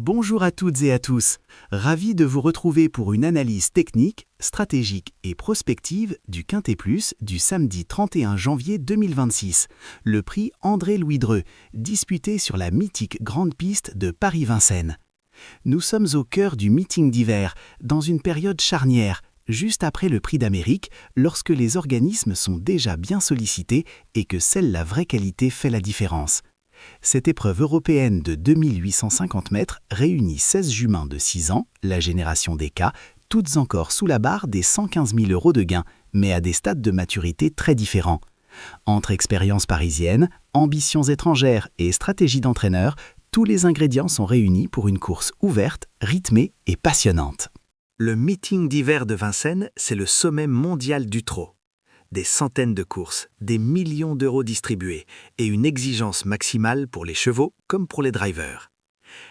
Bonjour à toutes et à tous, ravi de vous retrouver pour une analyse technique, stratégique et prospective du Quintet Plus du samedi 31 janvier 2026, le prix André-Louis Dreux, disputé sur la mythique grande piste de Paris-Vincennes. Nous sommes au cœur du meeting d'hiver, dans une période charnière, juste après le prix d'Amérique, lorsque les organismes sont déjà bien sollicités et que seule la vraie qualité fait la différence. Cette épreuve européenne de 2850 mètres réunit 16 juments de 6 ans, la génération des K, toutes encore sous la barre des 115 000 € de gains, mais à des stades de maturité très différents. Entre expérience parisienne, ambitions étrangères et stratégie d'entraîneur, tous les ingrédients sont réunis pour une course ouverte, rythmée et passionnante. Le meeting d'hiver de Vincennes, c'est le sommet mondial du trot. Des centaines de courses, des millions d'euros distribués et une exigence maximale pour les chevaux comme pour les drivers.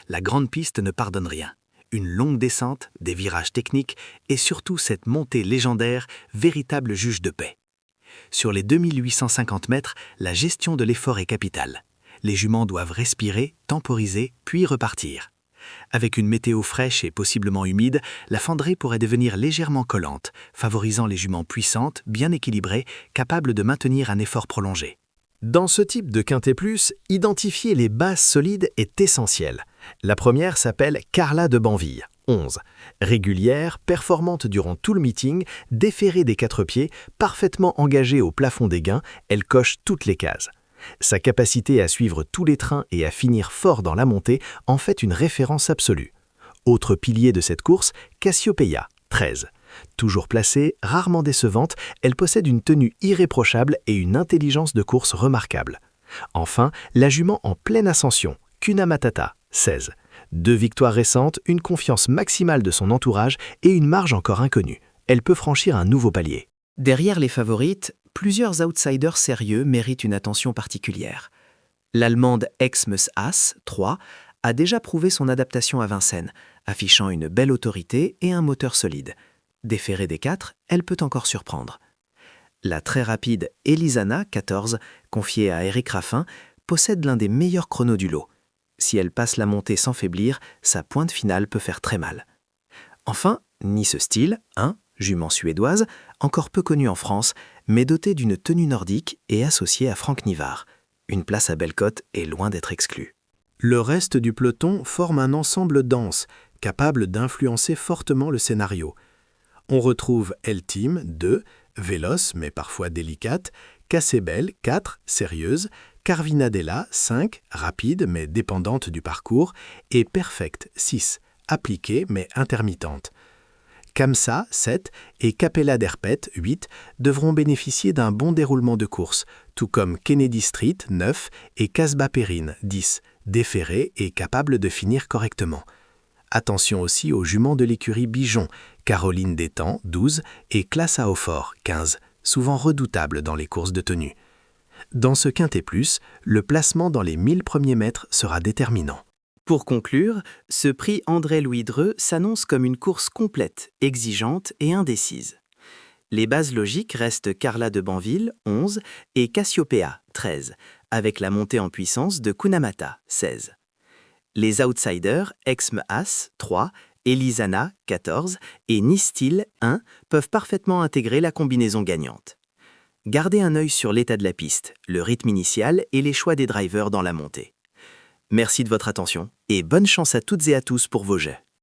La grande piste ne pardonne rien. Une longue descente, des virages techniques et surtout cette montée légendaire, véritable juge de paix. Sur les 2850 mètres, la gestion de l'effort est capitale. Les juments doivent respirer, temporiser, puis repartir. Avec une météo fraîche et possiblement humide, la fendrée pourrait devenir légèrement collante, favorisant les juments puissantes, bien équilibrées, capables de maintenir un effort prolongé. Dans ce type de Quintet Plus, identifier les bases solides est essentiel. La première s'appelle Carla de Banville, 11. Régulière, performante durant tout le meeting, déférée des 4 pieds, parfaitement engagée au plafond des gains, elle coche toutes les cases. Sa capacité à suivre tous les trains et à finir fort dans la montée en fait une référence absolue. Autre pilier de cette course, Cassiopeia, 13. Toujours placée, rarement décevante, elle possède une tenue irréprochable et une intelligence de course remarquable. Enfin, la jument en pleine ascension, Kuna Matata, 16. 2 victoires récentes, une confiance maximale de son entourage et une marge encore inconnue. Elle peut franchir un nouveau palier. Derrière les favorites, plusieurs outsiders sérieux méritent une attention particulière. L'Allemande Exmes As, 3, a déjà prouvé son adaptation à Vincennes, affichant une belle autorité et un moteur solide. Déférée des 4, elle peut encore surprendre. La très rapide Elisana, 14, confiée à Eric Raffin, possède l'un des meilleurs chronos du lot. Si elle passe la montée sans faiblir, sa pointe finale peut faire très mal. Enfin, Nice Style, 1, jument suédoise, encore peu connue en France, mais dotée d'une tenue nordique et associée à Franck Nivard. Une place à Bellecote est loin d'être exclue. Le reste du peloton forme un ensemble dense, capable d'influencer fortement le scénario. On retrouve El-Team, 2, véloce mais parfois délicate, Cassebel, 4, sérieuse, Carvinadella, 5, rapide mais dépendante du parcours, et Perfect, 6, appliquée mais intermittente. Kamsa, 7, et Capella d'Herpet, 8, devront bénéficier d'un bon déroulement de course, tout comme Kennedy Street, 9, et Casbah Perrine, 10, déférés et capables de finir correctement. Attention aussi aux juments de l'écurie Bijon, Caroline Détang, 12, et Classe à Hautfort, 15, souvent redoutables dans les courses de tenue. Dans ce Quintet Plus, le placement dans les 1000 premiers mètres sera déterminant. Pour conclure, ce prix André-Louis Dreux s'annonce comme une course complète, exigeante et indécise. Les bases logiques restent Carla de Banville, 11, et Cassiopeia, 13, avec la montée en puissance de Kunamata, 16. Les outsiders Exmes As, 3, Elisana, 14, et Nistil, 1, peuvent parfaitement intégrer la combinaison gagnante. Gardez un œil sur l'état de la piste, le rythme initial et les choix des drivers dans la montée. Merci de votre attention et bonne chance à toutes et à tous pour vos jets.